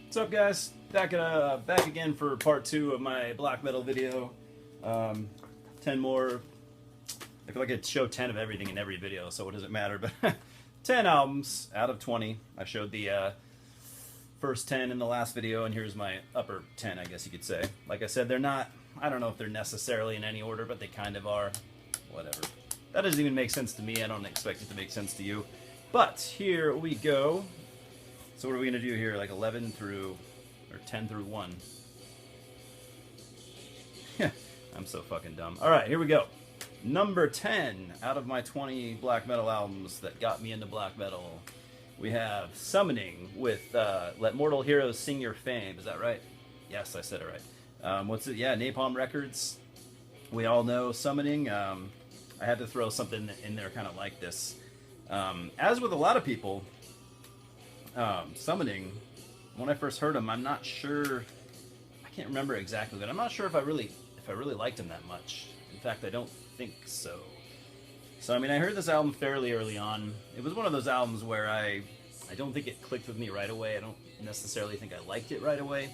What's up, guys? Back again for part 2 of my black metal video. 10 more. I feel like I'd show 10 of everything in every video, so what does it matter? But 10 albums out of 20. I showed the first 10 in the last video, and here's my upper 10, I guess you could say. Like I said, they're not, I don't know if they're necessarily in any order, but they kind of are. Whatever. That doesn't even make sense to me. I don't expect it to make sense to you. But here we go. So what are we going to do here? Like 11 through, or 10 through 1. I'm so fucking dumb. Alright, here we go. Number 10 out of my 20 black metal albums that got me into black metal. We have Summoning with Let Mortal Heroes Sing Your Fame. Is that right? Yes, I said it right. What's it? Yeah, Napalm Records. We all know Summoning. I had to throw something in there kind of like this. As with a lot of people, Summoning, when I first heard him, I'm not sure, I can't remember exactly, but I'm not sure if I really liked him that much. In fact, I don't think so. So, I mean, I heard this album fairly early on. It was one of those albums where I don't think it clicked with me right away. I don't necessarily think I liked it right away,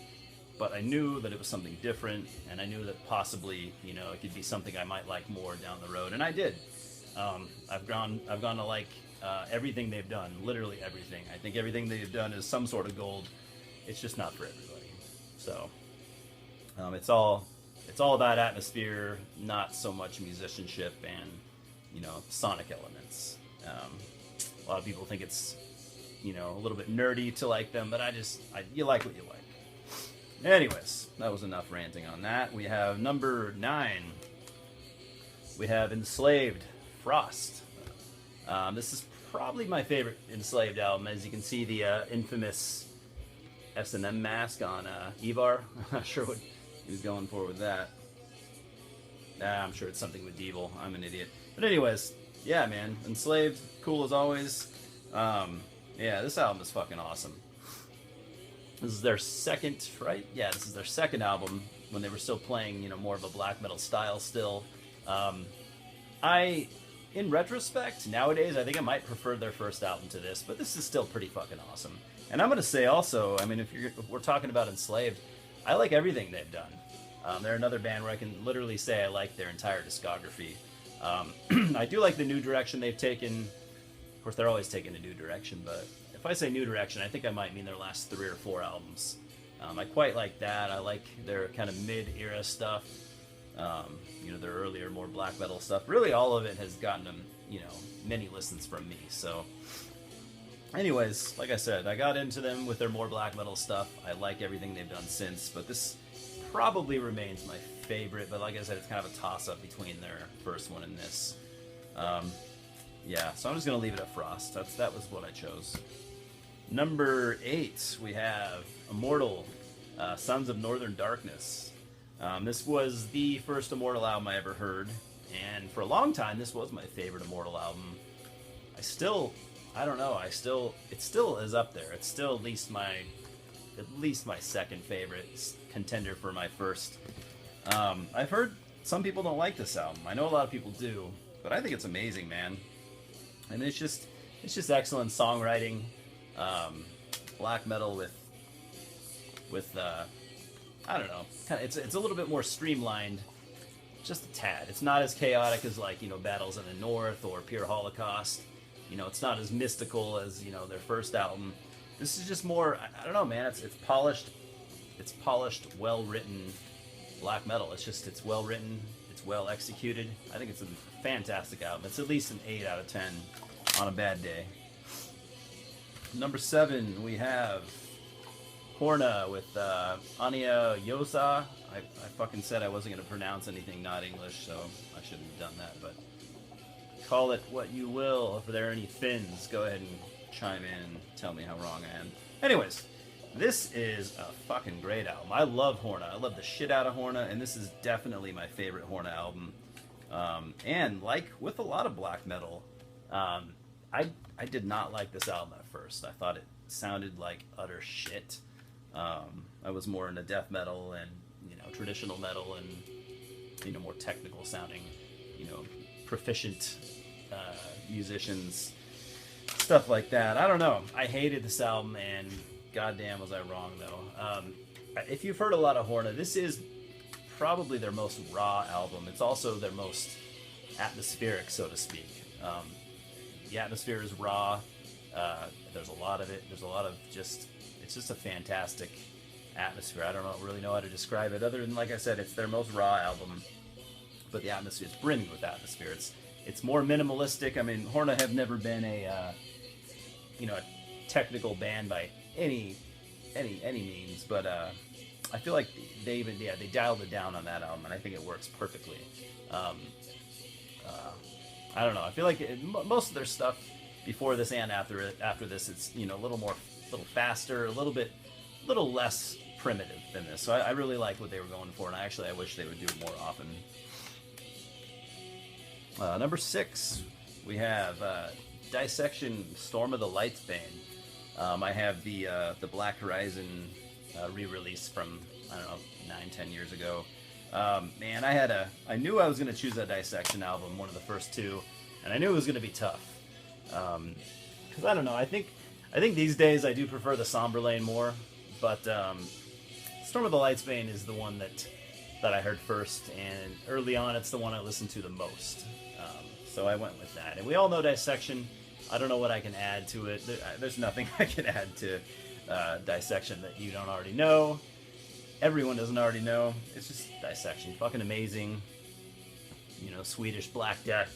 but I knew that it was something different, and I knew that possibly, you know, it could be something I might like more down the road, and I did. I've gone to like everything they've done, literally everything. I think everything they've done is some sort of gold. It's just not for everybody. So it's all about atmosphere, not so much musicianship and, you know, sonic elements. A lot of people think it's, you know, a little bit nerdy to like them, but you like what you like. Anyways, that was enough ranting on that. We have number 9. We have Enslaved, Frost. This is probably my favorite Enslaved album. As you can see, the infamous S&M mask on Ivar. I'm not sure what he was going for with that. I'm sure it's something with Devil. I'm an idiot. But anyways, yeah, man. Enslaved, cool as always. Yeah, this album is fucking awesome. This is their second, right? Yeah, this is their second album when they were still playing, you know, more of a black metal style still. In retrospect, nowadays, I think I might prefer their first album to this, but this is still pretty fucking awesome. And I'm going to say also, I mean, if we're talking about Enslaved, I like everything they've done. They're another band where I can literally say I like their entire discography. I do like the new direction they've taken. Of course, they're always taking a new direction, but if I say new direction, I think I might mean their last 3 or 4 albums. I quite like that. I like their kind of mid-era stuff. You know, their earlier, more black metal stuff. Really, all of it has gotten them, you know, many listens from me. So, anyways, like I said, I got into them with their more black metal stuff. I like everything they've done since, but this probably remains my favorite. But like I said, it's kind of a toss-up between their first one and this. Yeah, so I'm just going to leave it at Frost. That was what I chose. Number 8, we have Immortal, Sons of Northern Darkness. This was the first Immortal album I ever heard, and for a long time, this was my favorite Immortal album. I don't know, it still is up there. It's still at least my second favorite contender for my first. I've heard some people don't like this album. I know a lot of people do, but I think it's amazing, man. And it's just excellent songwriting, black metal with I don't know, it's a little bit more streamlined, just a tad. It's not as chaotic as, like, you know, Battles in the North or Pure Holocaust. You know, it's not as mystical as, you know, their first album. This is just more, I don't know, man. It's polished, well written black metal. It's well written, it's well executed. I think it's a fantastic album. It's at least an 8 out of 10 on a bad day. Number 7, we have Hornet with Anya Yosa. I fucking said I wasn't going to pronounce anything not English, so I shouldn't have done that, but call it what you will. If there are any Finns, go ahead and chime in and tell me how wrong I am. Anyways, this is a fucking great album. I love Hornet. I love the shit out of Hornet, and this is definitely my favorite Hornet album. And like with a lot of black metal, I did not like this album at first. I thought it sounded like utter shit. I was more into death metal and, you know, traditional metal and, you know, more technical sounding, you know, proficient musicians, stuff like that. I don't know. I hated this album, and goddamn was I wrong though. If you've heard a lot of Hornet, this is probably their most raw album. It's also their most atmospheric, so to speak. The atmosphere is raw. There's a lot of it. There's a lot of just, it's just a fantastic atmosphere. I don't really know how to describe it other than, like I said, it's their most raw album. But the atmosphere, it's brimming with atmosphere. It's more minimalistic. I mean, Hornet have never been a technical band by any means, but I feel like they dialed it down on that album, and I think it works perfectly. I don't know. I feel like most of their stuff before this and after this, it's a little faster, a little less primitive than this. So I really like what they were going for, and I wish they would do it more often. Number 6, we have Dissection, Storm of the Light's Bane. I have the Black Horizon re-release from, I don't know, 9-10 years ago. Man, I knew I was going to choose that Dissection album, one of the first two, and I knew it was going to be tough. Because I don't know, I think these days I do prefer the Somber Lane more, but Storm of the Light's Bane is the one that I heard first, and early on it's the one I listened to the most. So I went with that. And we all know Dissection. I don't know what I can add to it. There's nothing I can add to Dissection that you don't already know. Everyone doesn't already know. It's just Dissection. Fucking amazing. Swedish Black Death.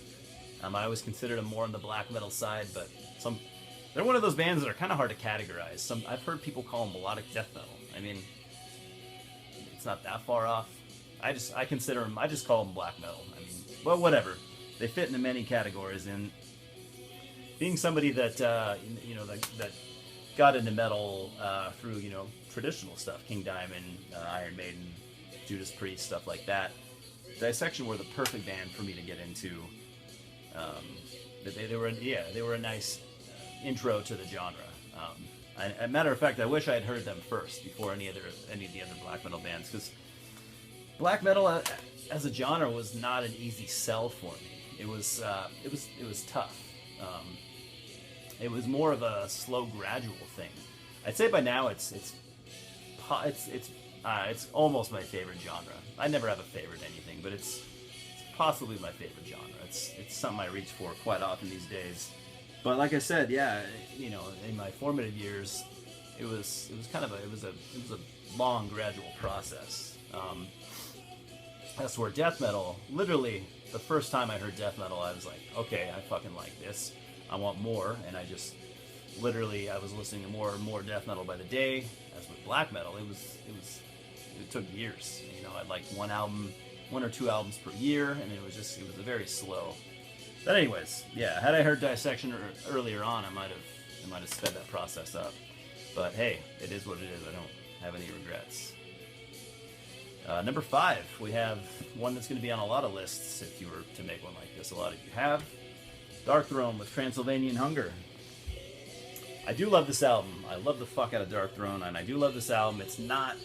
I always considered them more on the black metal side, but they're one of those bands that are kind of hard to categorize. I've heard people call them melodic death metal. I mean, it's not that far off. I just call them black metal. I mean, well, whatever. They fit into many categories, and being somebody that that got into metal through traditional stuff, King Diamond, Iron Maiden, Judas Priest, stuff like that. Dissection were the perfect band for me to get into. They were a nice intro to the genre. As a matter of fact, I wish I had heard them first before any of the other black metal bands, because black metal as a genre was not an easy sell for me. It was tough. It was more of a slow, gradual thing. I'd say by now it's almost my favorite genre. I never have a favorite anything, but it's possibly my favorite genre. It's something I reach for quite often these days. But like I said, yeah, in my formative years, it was a long, gradual process. As for death metal, literally the first time I heard death metal, I was like, okay, I fucking like this. I want more, and I was listening to more and more death metal by the day. As with black metal, it took years. I'd like one or two albums per year, and it was a very slow. But anyways, yeah, had I heard Dissection earlier on, I might have sped that process up. But hey, it is what it is. I don't have any regrets. Number 5, we have one that's going to be on a lot of lists if you were to make one like this. A lot of you have. Dark Throne with Transylvanian Hunger. I do love this album. I love the fuck out of Dark Throne, and I do love this album. It's not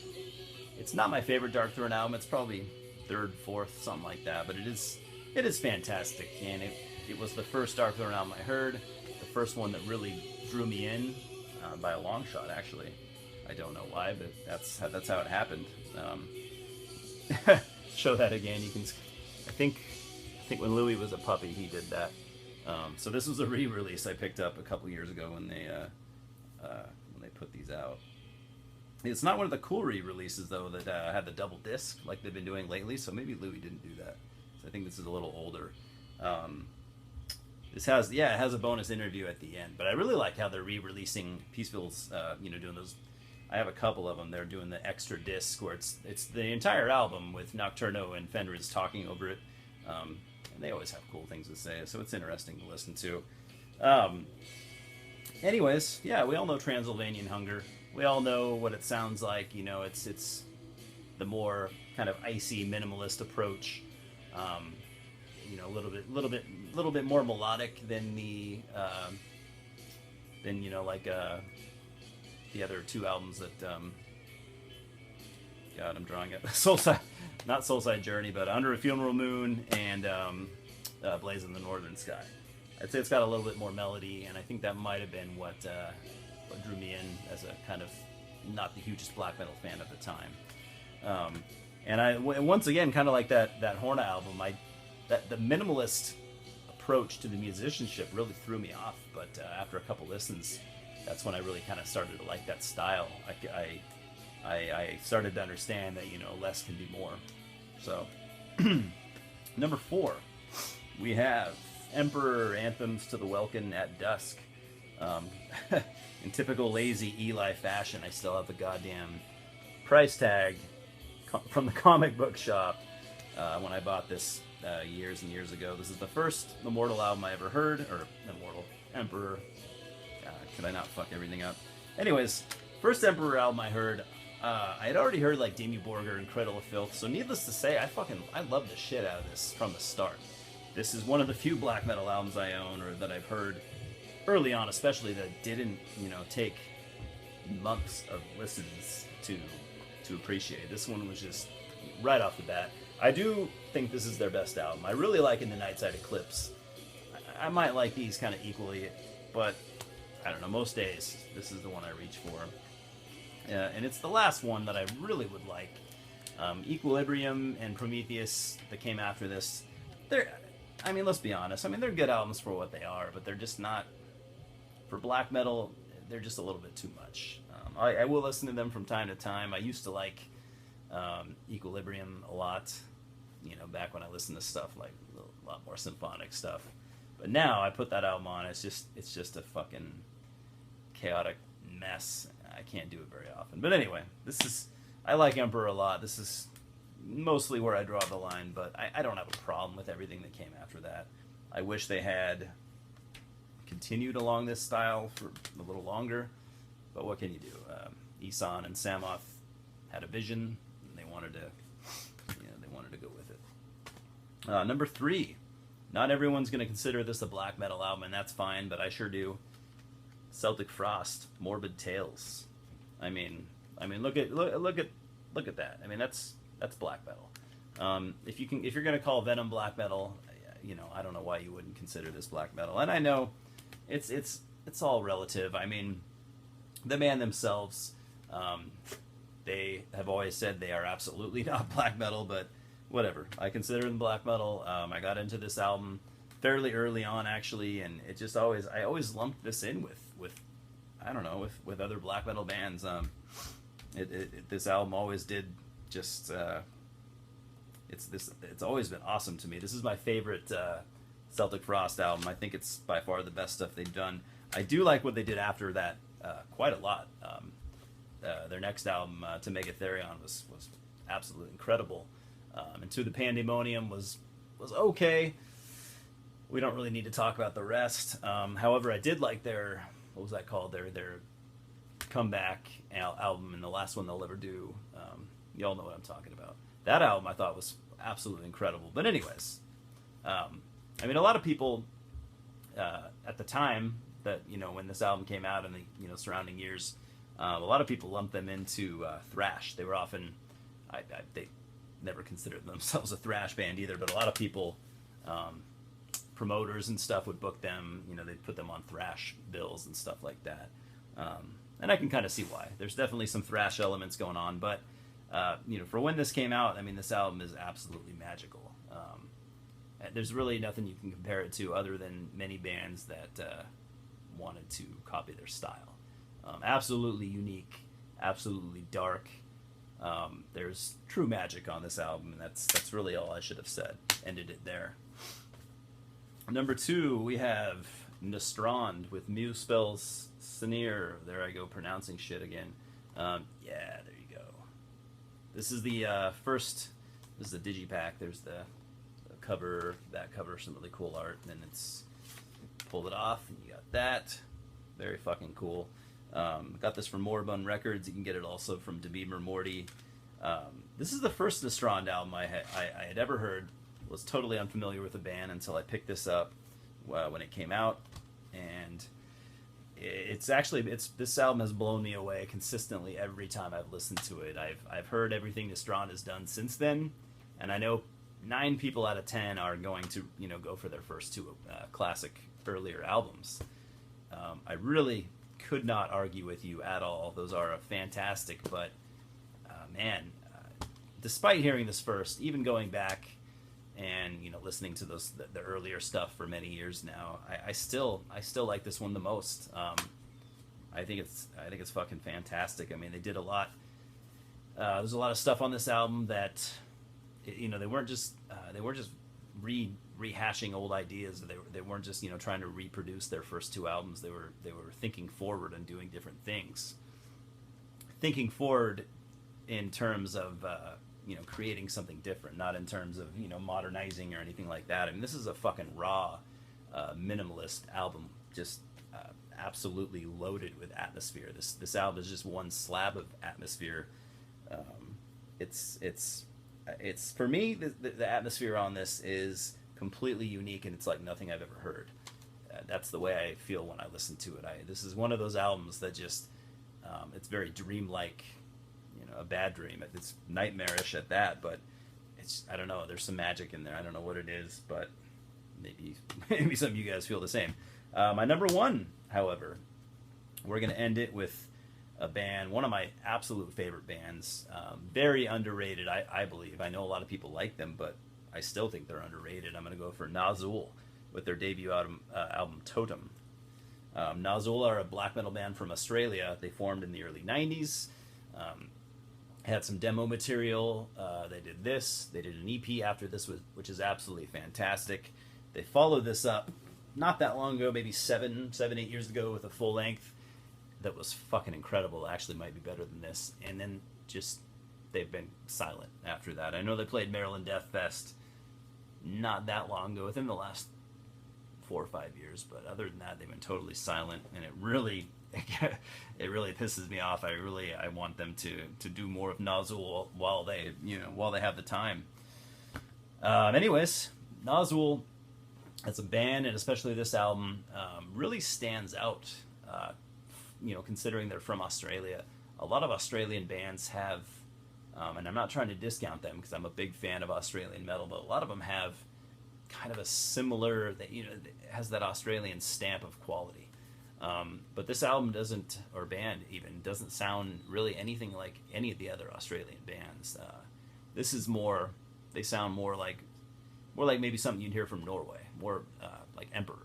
my favorite Dark Throne album. It's probably 3rd, 4th, something like that. But it is fantastic, and it was the first Dark Throne album I heard. The first one that really drew me in by a long shot, actually. I don't know why, but that's how it happened. Show that again. You can. I think when Louis was a puppy, he did that. So this was a re-release I picked up a couple years ago when they put these out. It's not one of the cool re-releases though that had the double disc like they've been doing lately. So maybe Louis didn't do that. So I think this is a little older. It has a bonus interview at the end. But I really like how they're re-releasing Peaceful's, doing those. I have a couple of them. They're doing the extra disc where it's the entire album with Nocturno and Fenriz talking over it. And they always have cool things to say, so it's interesting to listen to. Anyways, yeah, we all know Transylvanian Hunger. We all know what it sounds like. It's the more kind of icy minimalist approach. A little bit more melodic than the other two albums that God, I'm drawing it. Soulside, not Soulside Journey, but Under a Funeral Moon and Blaze in the Northern Sky. I'd say it's got a little bit more melody, and I think that might have been what what drew me in as a kind of not the hugest black metal fan at the time. Once again, kind of like that Hornet album, the minimalist approach to the musicianship really threw me off. But after a couple listens, that's when I really kind of started to like that style. I started to understand that, you know, less can be more. So, number 4, we have Emperor Anthems to the Welkin at Dusk. In typical lazy Eli fashion, I still have the goddamn price tag from the comic book shop when I bought this years and years ago. This is the first Immortal album I ever heard, or Immortal Emperor. Could I not fuck everything up? Anyways, first Emperor album I heard. I had already heard like Dimmu Borgir and Cradle of Filth, so needless to say, I love the shit out of this from the start. This is one of the few black metal albums I own, or that I've heard early on, especially, that didn't, you know, take months of listens to appreciate. This one was just right off the bat. I do think this is their best album. I really like In the Nightside Eclipse. I might like these kind of equally, but I don't know, most days this is the one I reach for. And it's the last one that I really would like. Equilibrium and Prometheus that came after this, I mean, let's be honest. I mean, they're good albums for what they are, but they're just not, for black metal, they're just a little bit too much. I will listen to them from time to time. I used to like Equilibrium a lot, you know, back when I listened to stuff like a lot more symphonic stuff. But now I put that album on, it's just a fucking chaotic mess. I can't do it very often. But anyway, I like Emperor a lot. This is mostly where I draw the line, but I don't have a problem with everything that came after that. I wish they had continued along this style for a little longer, but what can you do? Isan and Samoth had a vision, and they wanted to go with it. Number 3, not everyone's going to consider this a black metal album, and that's fine, but I sure do. Celtic Frost, Morbid Tales. I mean, look at that. I mean, that's black metal. If you're gonna call Venom black metal, you know, I don't know why you wouldn't consider this black metal. And I know it's all relative. I mean, the band themselves, they have always said they are absolutely not black metal, but whatever. I consider them black metal. I got into this album fairly early on, actually, and I always lumped this in with I don't know, with other black metal bands. This album always did just it's always been awesome to me. This is my favorite Celtic Frost album. I think it's by far the best stuff they've done. I do like what they did after that quite a lot. Their next album, To Megatherion, was absolutely incredible. And To the Pandemonium was okay. We don't really need to talk about the rest. However, I did like their, what was that called? Their comeback album, and the last one they'll ever do. Y'all know what I'm talking about. That album I thought was absolutely incredible. But anyways, I mean, a lot of people at the time that, you know, when this album came out in the, you know, surrounding years, a lot of people lumped them into thrash. They were often, they never considered themselves a thrash band either, but a lot of people, promoters and stuff, would book them. You know, they'd put them on thrash bills and stuff like that. And I can kind of see why. There's definitely some thrash elements going on, but you know, for when this came out, I mean, this album is absolutely magical. There's really nothing you can compare it to other than many bands that wanted to copy their style. Absolutely unique, absolutely dark. There's true magic on this album, and that's really all I should have said. Ended it there. Number 2, we have Nostrand with Muse spells Sneer. There I go, pronouncing shit again. Yeah, there you go. This is the first. This is the digipack. There's the cover, that cover, some really cool art, and then it's pulled it off, and you got that. Very fucking cool. Got this from Moribund Records. You can get it also from Debemer Morty. This is the first Nostrand album I had ever heard. Was totally unfamiliar with the band until I picked this up when it came out, and this album has blown me away consistently every time I've listened to it. I've heard everything Nostrand has done since then, and I know 9 people out of 10 are going to, go for their first 2 classic earlier albums. I really could not argue with you at all. Those are fantastic, but man, despite hearing this first, even going back and listening to the earlier stuff for many years now, I still like this one the most. I think it's fucking fantastic. I mean, they did a lot. There's a lot of stuff on this album that they weren't just rehashing old ideas. They weren't just trying to reproduce their first two albums. They were thinking forward and doing different things. Thinking forward in terms of creating something different, not in terms of modernizing or anything like that. I mean, this is a fucking raw, minimalist album, just absolutely loaded with atmosphere. This album is just one slab of atmosphere. It's for me, the atmosphere on this is completely unique, and it's like nothing I've ever heard. That's the way I feel when I listen to it. This is one of those albums that just it's very dreamlike. A bad dream. It's nightmarish at that, but I don't know. There's some magic in there. I don't know what it is, but maybe some of you guys feel the same. My number one, however, we're going to end it with a band, one of my absolute favorite bands, very underrated, I believe. I know a lot of people like them, but I still think they're underrated. I'm going to go for Nozzle with their debut album Totem. Nozzle are a black metal band from Australia. They formed in the early 90s. Had some demo material. They did this. They did an EP after this, which is absolutely fantastic. They followed this up not that long ago, maybe 8 years ago, with a full length that was fucking incredible. Actually, might be better than this. And then just they've been silent after that. I know they played Maryland Death Fest not that long ago, within the last 4 or 5 years, but other than that, they've been totally silent, and it really pisses me off. I want them to do more of Nozzle while they have the time. Anyways, Nozzle as a band, and especially this album, really stands out. Considering they're from Australia, a lot of Australian bands have, and I'm not trying to discount them because I'm a big fan of Australian metal, but a lot of them have kind of a similar, it has that Australian stamp of quality. But this album doesn't sound really anything like any of the other Australian bands. This is more, they sound more like maybe something you'd hear from Norway, more like Emperor.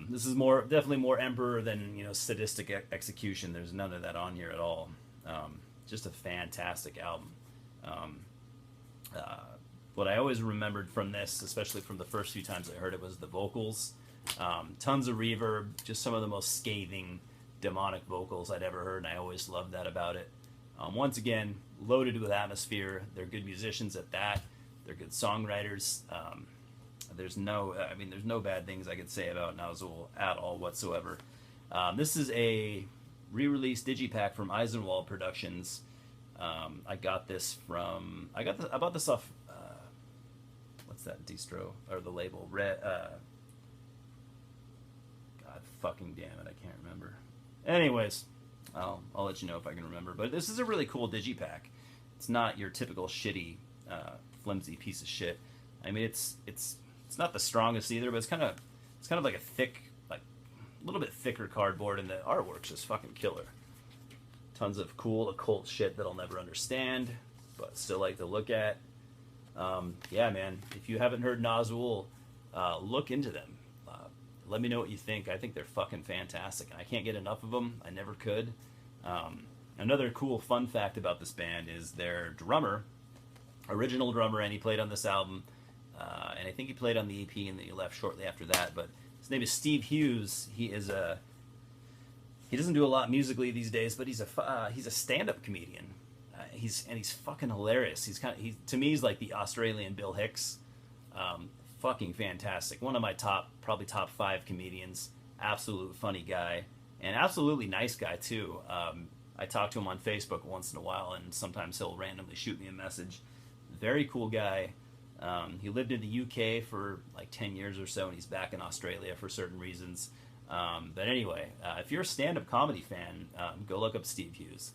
This is definitely more Emperor than sadistic execution. There's none of that on here at all. Just a fantastic album. What I always remembered from this, especially from the first few times I heard it, was the vocals. Tons of reverb, just some of the most scathing, demonic vocals I'd ever heard, and I always loved that about it. Once again, loaded with atmosphere. They're good musicians at that. They're good songwriters. There's no bad things I could say about Nozzle at all whatsoever. This is a re-release digipack from Eisenwald Productions. I bought this off. What's that distro or the label? God fucking damn it, I can't remember. Anyways, I'll let you know if I can remember. But this is a really cool digipack. It's not your typical shitty, flimsy piece of shit. I mean, it's not the strongest either, but it's kind of like a thick, like a little bit thicker cardboard, and the artwork's just fucking killer. Tons of cool occult shit that I'll never understand, but still like to look at. Yeah, man, if you haven't heard Nozzle, look into them. Let me know what you think. I think they're fucking fantastic, and I can't get enough of them. I never could. Another cool fun fact about this band is their drummer, original drummer, and he played on this album, and I think he played on the EP, and then he left shortly after that, but his name is Steve Hughes. He doesn't do a lot musically these days, but he's a stand-up comedian. He's fucking hilarious. To me, he's like the Australian Bill Hicks. Fucking fantastic. One of my probably top 5 comedians. Absolute funny guy, and absolutely nice guy too. I talk to him on Facebook once in a while, and sometimes he'll randomly shoot me a message. Very cool guy. He lived in the UK for like 10 years or so, and he's back in Australia for certain reasons. But anyway, if you're a stand-up comedy fan, go look up Steve Hughes.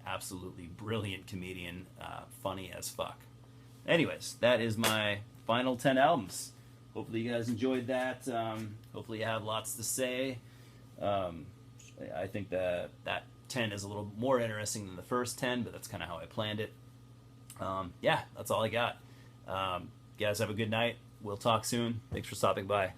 Absolutely brilliant comedian, funny as fuck. Anyways, that is my final 10 albums. Hopefully you guys enjoyed that. Hopefully you have lots to say. I think that 10 is a little more interesting than the first 10, but that's kind of how I planned it. Yeah, that's all I got. You guys have a good night. We'll talk soon. Thanks for stopping by.